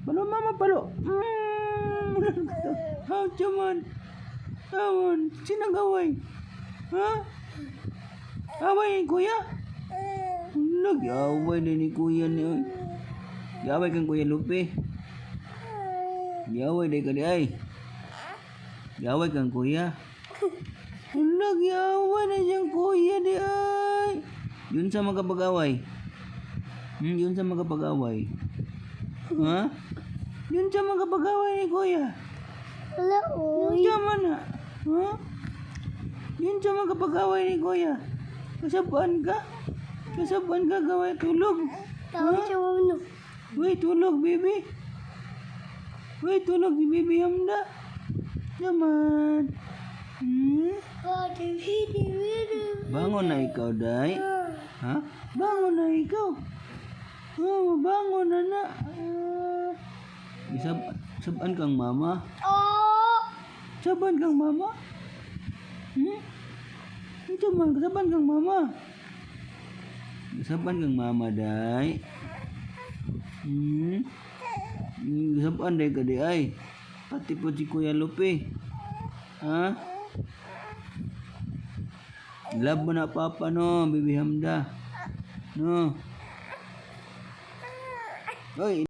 Palo mama, palo. Oh, cuman. Awan, sinang away? Ha? Away ni kuya? Nag-away na ni kuya ni. Gaway kang kuya Lupe. Gaway day ka di ay. Gaway kang kuya. Nag-away na siyang kuya di ay. Yun sa magkapag-away. Yun sa magkapag-away. Ha? Yun sa magkapag-away ni kuya. Wala, Yun oy. sa mana. Ha? Yun sa magkapag-away ni kuya. Kasabaan ka? Kasabaan ka gaway tulog. Tawag siya ano. Uy, tulog, baby. Uy, tulog si baby Hamda. Naman. Bangon na ikaw, Day. Ha? Bangon na ikaw. Oh, bangon na na. Saban kang mama. Oh! Saban kang mama. Ito man, saban kang mama. Saban kang mama, Day. Saban day ka di ay. Pati po si Kuya Lupe. Ha? Love mo na papa no, baby Hamda. No. Oy.